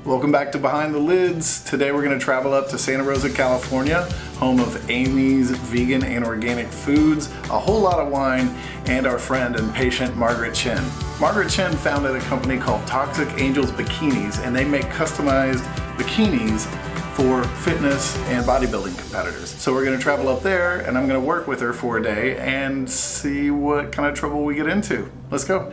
Welcome back to Behind the Lids. Today we're going to travel up to Santa Rosa, California, home of Amy's Vegan and Organic Foods, a whole lot of wine, and our friend and patient Margaret Chin. Margaret Chin founded a company called Toxic Angelz Bikinis, and they make customized bikinis for fitness and bodybuilding competitors. So we're going to travel up there, and I'm going to work with her for a day and see what kind of trouble we get into. Let's go.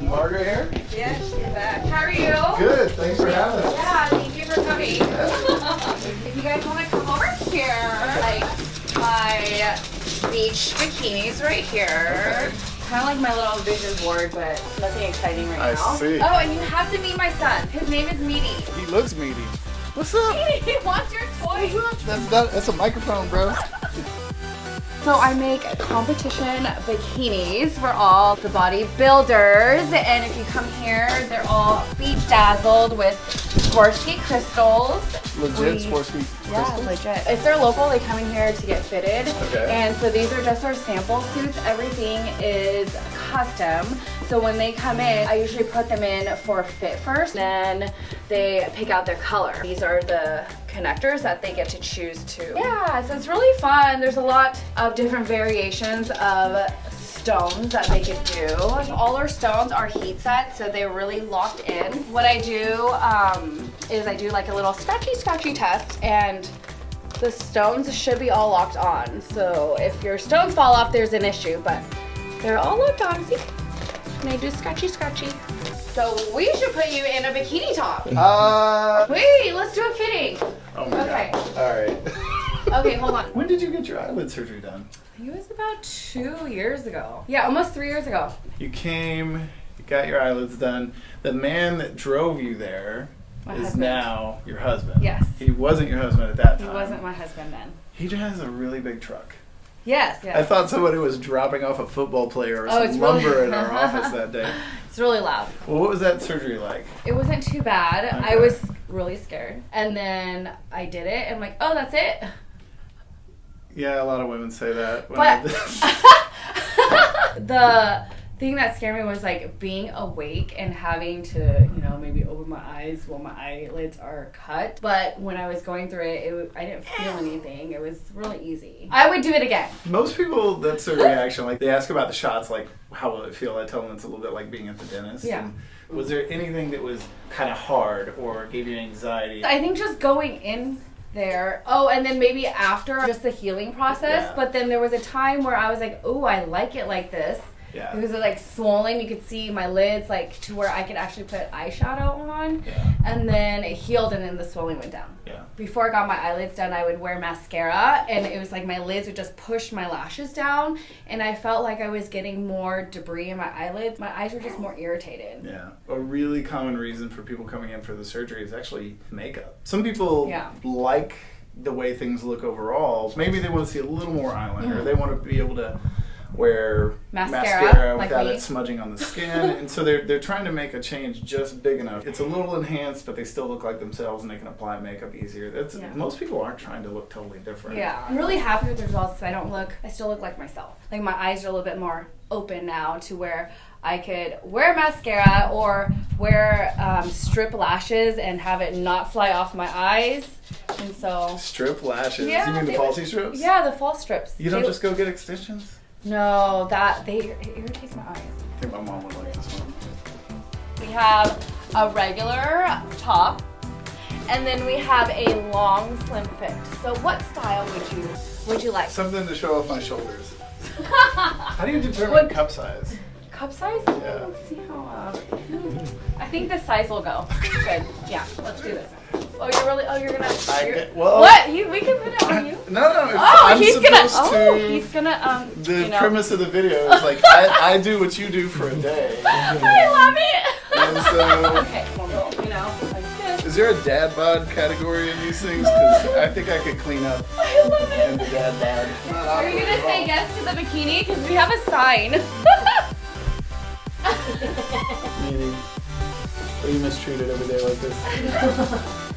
Margaret here? Yes, you're back. How are you? Good, thanks for having us. Yeah, thank you for coming. If you guys want to come over here, like my beach bikinis right here. Okay. Kind of like my little vision board, but nothing exciting right now. I see. Oh, and you have to meet my son. His name is Meaty. He looks meaty. What's up? He wants your toy. That's a microphone, bro. So I make competition bikinis for all the bodybuilders, and if you come here, they're all beach dazzled with Swarovski crystals. Legit Swarovski crystals? Yeah, legit. If they're local, they come in here to get fitted. Okay. And so these are just our sample suits. Everything is custom. So when they come in, I usually put them in for fit first, then they pick out their color. These are the connectors that they get to choose to. Yeah, so it's really fun. There's a lot of different variations of stones that they could do. All our stones are heat set, so they're really locked in. What I do is I do like a little scratchy test, and the stones should be all locked on. So if your stones fall off, there's an issue, but they're all locked on. See? And I do scratchy. So we should put you in a bikini top. Wait, let's do a fitting. Oh my God. All right. Okay, hold on. When did you get your eyelid surgery done? It was about 2 years ago. Yeah, almost 3 years ago. You came, you got your eyelids done. The man that drove you there My is husband. Now your husband. Yes. He wasn't your husband at that time. He wasn't my husband then. He has a really big truck. Yes. I thought somebody was dropping off a football player or some it's lumber really- in our office that day. It's really loud. Well, what was that surgery like? It wasn't too bad. Okay. I was really scared. And then I did it, and I'm like, oh, that's it? Yeah, a lot of women say that. But the thing that scared me was like being awake and having to, maybe open my eyes while my eyelids are cut. But when I was going through it, I didn't feel anything. It was really easy. I would do it again. Most people, that's their reaction. Like, they ask about the shots, like, how will it feel? I tell them it's a little bit like being at the dentist. Yeah. And was there anything that was kind of hard or gave you anxiety? I think just going in there. Oh, and then maybe after, just the healing process. Yeah. But then there was a time where I was like, oh, I like it like this. Yeah. Because it was like swollen. You could see my lids like to where I could actually put eyeshadow on. Yeah. And then it healed, and then the swelling went down. Yeah. Before I got my eyelids done, I would wear mascara, and it was like my lids would just push my lashes down, and I felt like I was getting more debris in my eyelids. My eyes were just more irritated. Yeah. A really common reason for people coming in for the surgery is actually makeup. Some people like the way things look overall. Maybe they want to see a little more eyeliner. Mm-hmm. They want to be able to wear mascara like without me. it smudging on the skin. And so they're trying to make a change just big enough. It's a little enhanced, but they still look like themselves, and they can apply makeup easier. Most people aren't trying to look totally different. Yeah. I'm really happy with the results. I still look like myself. Like my eyes are a little bit more open now to where I could wear mascara or wear strip lashes and have it not fly off my eyes. And so Strip lashes? Yeah, You mean the falsy strips? Yeah, the false strips. You don't just go get extensions? No, it irritates my eyes. I think my mom would like this one. We have a regular top, and then we have a long slim fit. So what style would you like? Something to show off my shoulders. How do you determine cup size? Cup size? Yeah. Let's see how. I think this size will go. Good. Yeah. Let's do this. Oh, you're gonna. What? We can put it on you. No. He's gonna. The premise of the video is like I do what you do for a day. I love it. And so. Okay. Well, like this. Is there a dad bod category in these things? Because I think I could clean up. I love it. In the dad bod. Are you gonna say yes to the bikini? Because we have a sign. Meaning, are you mistreated every day like this?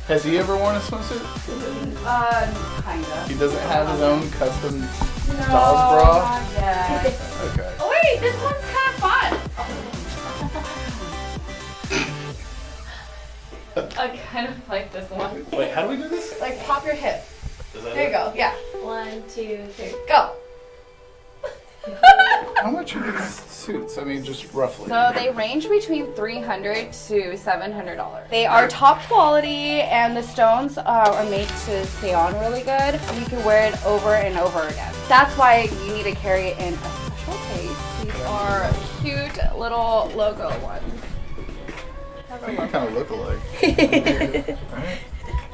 Has he ever worn a swimsuit? Kinda. He doesn't have his own custom No, dog bra? not yet. Okay. Oh wait, this one's kind of fun. I kind of like this one. Wait, how do we do this? Like pop your hip. Is that There you it? go. Yeah. 1, 2, 3, go. How much are these suits? I mean, just roughly. So they range between $300 to $700. They are top quality, and the stones are made to stay on really good. You can wear it over and over again. That's why you need to carry it in a special case. These are cute little logo ones. I think they kind of look alike. Right?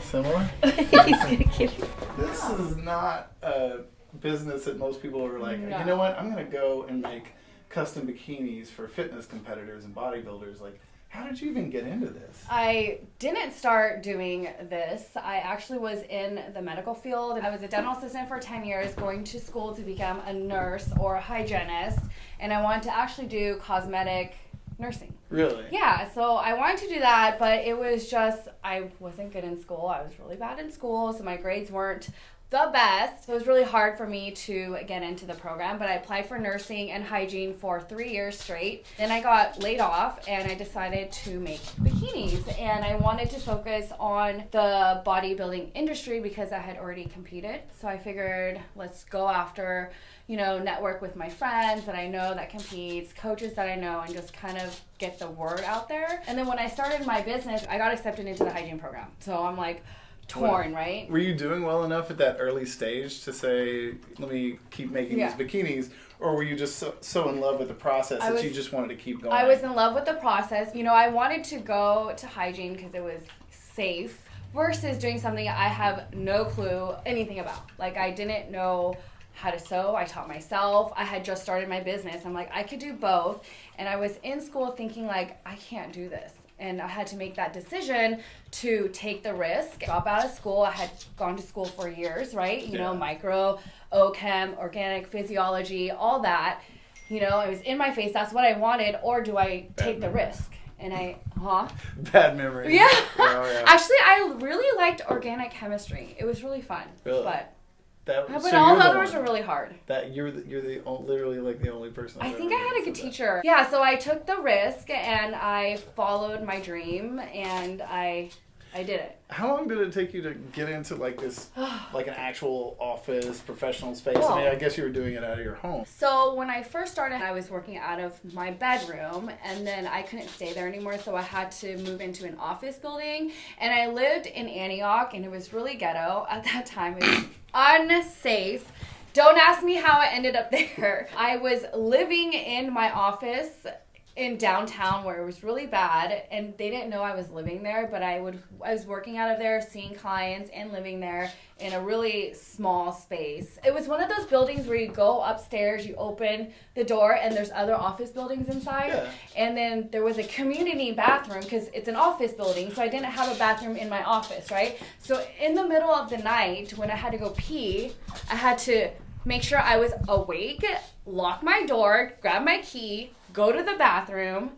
Similar? He's gonna give you. This is not a business that most people are like, No. you know what, I'm going to go and make custom bikinis for fitness competitors and bodybuilders. Like, how did you even get into this? I didn't start doing this. I actually was in the medical field. I was a dental assistant for 10 years, going to school to become a nurse or a hygienist, and I wanted to actually do cosmetic nursing. Really? Yeah, so I wanted to do that, but it was just, I wasn't good in school. I was really bad in school, so my grades weren't the best. It was really hard for me to get into the program, but I applied for nursing and hygiene for 3 years straight. Then I got laid off and I decided to make bikinis, and I wanted to focus on the bodybuilding industry because I had already competed. So I figured, let's go after, network with my friends that I know that competes, coaches that I know, and just kind of get the word out there. And then when I started my business, I got accepted into the hygiene program. So I'm like, torn, right? Were you doing well enough at that early stage to say, let me keep making these bikinis? Or were you just so in love with the process that you just wanted to keep going? I was in love with the process. I wanted to go to hygiene because it was safe versus doing something I have no clue anything about. Like, I didn't know how to sew. I taught myself. I had just started my business. I'm like, I could do both. And I was in school thinking, like, I can't do this. And I had to make that decision to take the risk, drop out of school. I had gone to school for years, right? Micro, OChem, organic physiology, all that. It was in my face. That's what I wanted. Or do I take the risk? And Bad memory. Yeah. Oh, yeah. Actually, I really liked organic chemistry. It was really fun. Really? But all the others were really hard. You're literally like the only person. I think I had a good teacher. Yeah, so I took the risk and I followed my dream and I did it. How long did it take you to get into like this, like an actual office, professional space? I mean, I guess you were doing it out of your home. So when I first started, I was working out of my bedroom, and then I couldn't stay there anymore, so I had to move into an office building. And I lived in Antioch, and it was really ghetto at that time. It was unsafe. Don't ask me how I ended up there. I was living in my office in downtown where it was really bad, and they didn't know I was living there, but I was working out of there, seeing clients and living there in a really small space. It was one of those buildings where you go upstairs, you open the door, and there's other office buildings inside. Yeah. And then there was a community bathroom because it's an office building, so I didn't have a bathroom in my office, right? So in the middle of the night when I had to go pee, I had to make sure I was awake, lock my door, grab my key, go to the bathroom,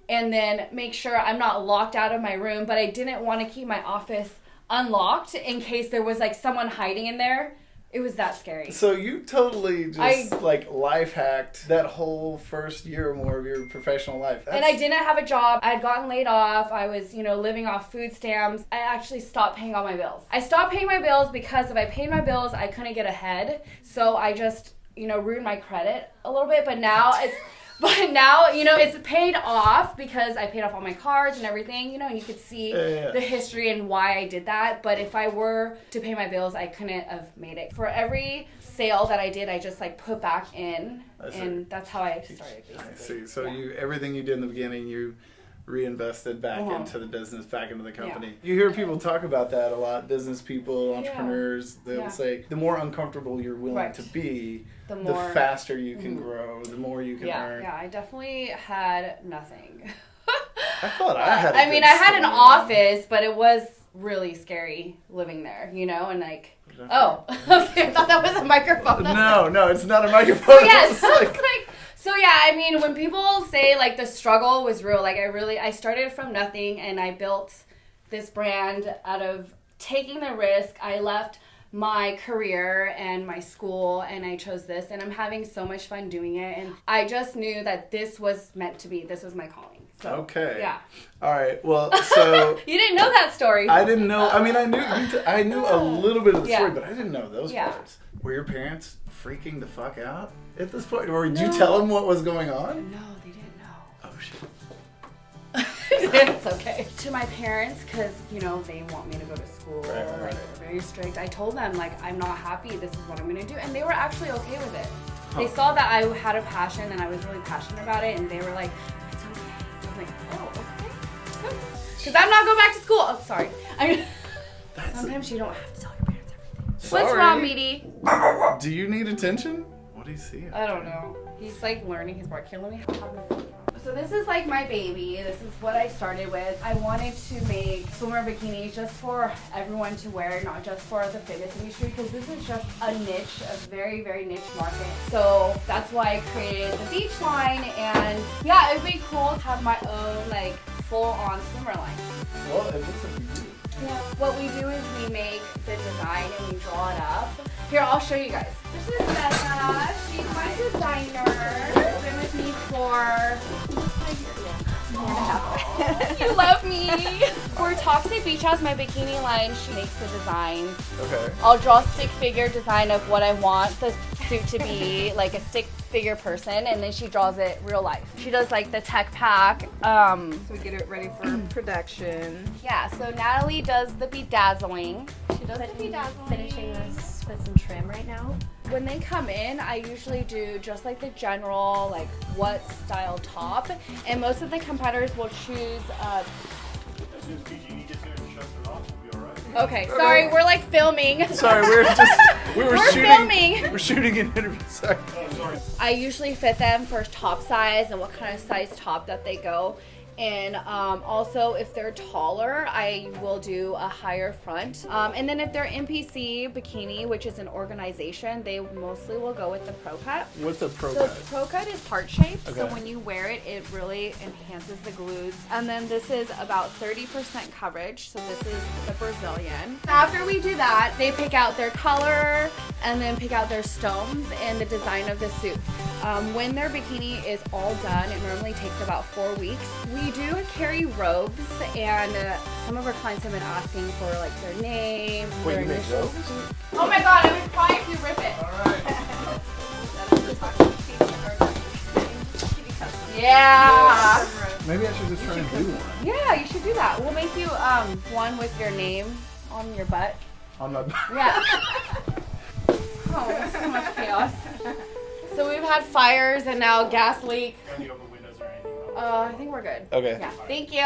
and then make sure I'm not locked out of my room. But I didn't want to keep my office unlocked in case there was like someone hiding in there. It was that scary. So you totally just life hacked that whole first year or more of your professional life. And I didn't have a job. I had gotten laid off. I was, living off food stamps. I actually stopped paying all my bills. I stopped paying my bills because if I paid my bills, I couldn't get ahead. So I just, ruined my credit a little bit. But now it's it's paid off because I paid off all my cards and everything, and you could see the history and why I did that. But if I were to pay my bills, I couldn't have made it. For every sale that I did, I just put back in, and that's how I started, basically. I see. So everything you did in the beginning, you reinvested back into the business, back into the company. Yeah. You hear people talk about that a lot. Business people, entrepreneurs, they'll say the more uncomfortable you're willing to be, the faster you can grow, the more you can earn. Yeah, I definitely had nothing. I thought I had I had an office, but it was really scary living there, and oh, I thought that was a microphone. No, it's not a microphone. Yes. So yeah, when people say the struggle was real, I started from nothing and I built this brand out of taking the risk. I left my career and my school, and I chose this, and I'm having so much fun doing it, and I just knew that this was meant to be. This was my calling. So, okay. Yeah. All right. Well, so you didn't know that story. I didn't know. I mean, I knew a little bit of the Yeah. story, but I didn't know those Yeah. parts. Were your parents freaking the fuck out at this point, or did you tell them what was going on? No, they didn't know. Oh shit. It's okay. To my parents, because, you know, they want me to go to school. Right. Like, they're very strict. I told them, like, I'm not happy. This is what I'm going to do. And they were actually okay with it. They saw that I had a passion and I was really passionate about it. And they were like, it's okay. I'm like, oh, okay. Because I'm not going back to school. Oh, sorry. Sometimes you don't have to tell your parents everything. Sorry. What's wrong, Meaty? Do you need attention? What do you see? I don't know. He's like learning his work. Here, let me have my phone. So this is like my baby. This is what I started with. I wanted to make swimmer bikinis just for everyone to wear, not just for the fitness industry, because this is just a niche, a very, very niche market. So that's why I created the beach line, and yeah, it'd be cool to have my own like full-on swimmer line. Well, it looks like you do. Yeah. What we do is we make the design and we draw it up. Here, I'll show you guys. This is Becca. She's my designer. She's been with me for a year and a half. You love me. For Toxic Angelz, my bikini line, she makes the designs. Okay. I'll draw a stick figure design of what I want the suit to be, like a stick figure person, and then she draws it real life. She does like the tech pack. So we get it ready for production. Yeah, so Natalie does the bedazzling. She does the bedazzling. Finishing this with some trim right now. When they come in, I usually do just like the general, like what style top, and most of the competitors will choose. As soon as PG gets here and shuts it off, we'll be alright. Okay, sorry, we're like filming. Sorry, we were shooting. Filming. We're shooting an interview. Sorry. Oh, sorry. I usually fit them for top size and what kind of size top that they go. And also, if they're taller, I will do a higher front. And then if they're NPC Bikini, which is an organization, they mostly will go with the Pro Cut. What's a pro So cut? Pro Cut is heart shaped, so Okay. when you wear it, it really enhances the glutes. And then this is about 30% coverage, so this is the Brazilian. After we do that, they pick out their color and then pick out their stones and the design of the suit. When their bikini is all done, it normally takes about 4 weeks. We do carry robes, and some of our clients have been asking for like their name, Wait, their you make initials. robes? Oh my god, I would cry if you rip it. Yeah. Maybe I should just try and do one. Yeah, you should do that. We'll make you one with your name on your butt. I'm not. Yeah. Oh, so much chaos. So we've had fires and now gas leak. Any open windows or anything? I think we're good. Okay. Yeah. Thank you.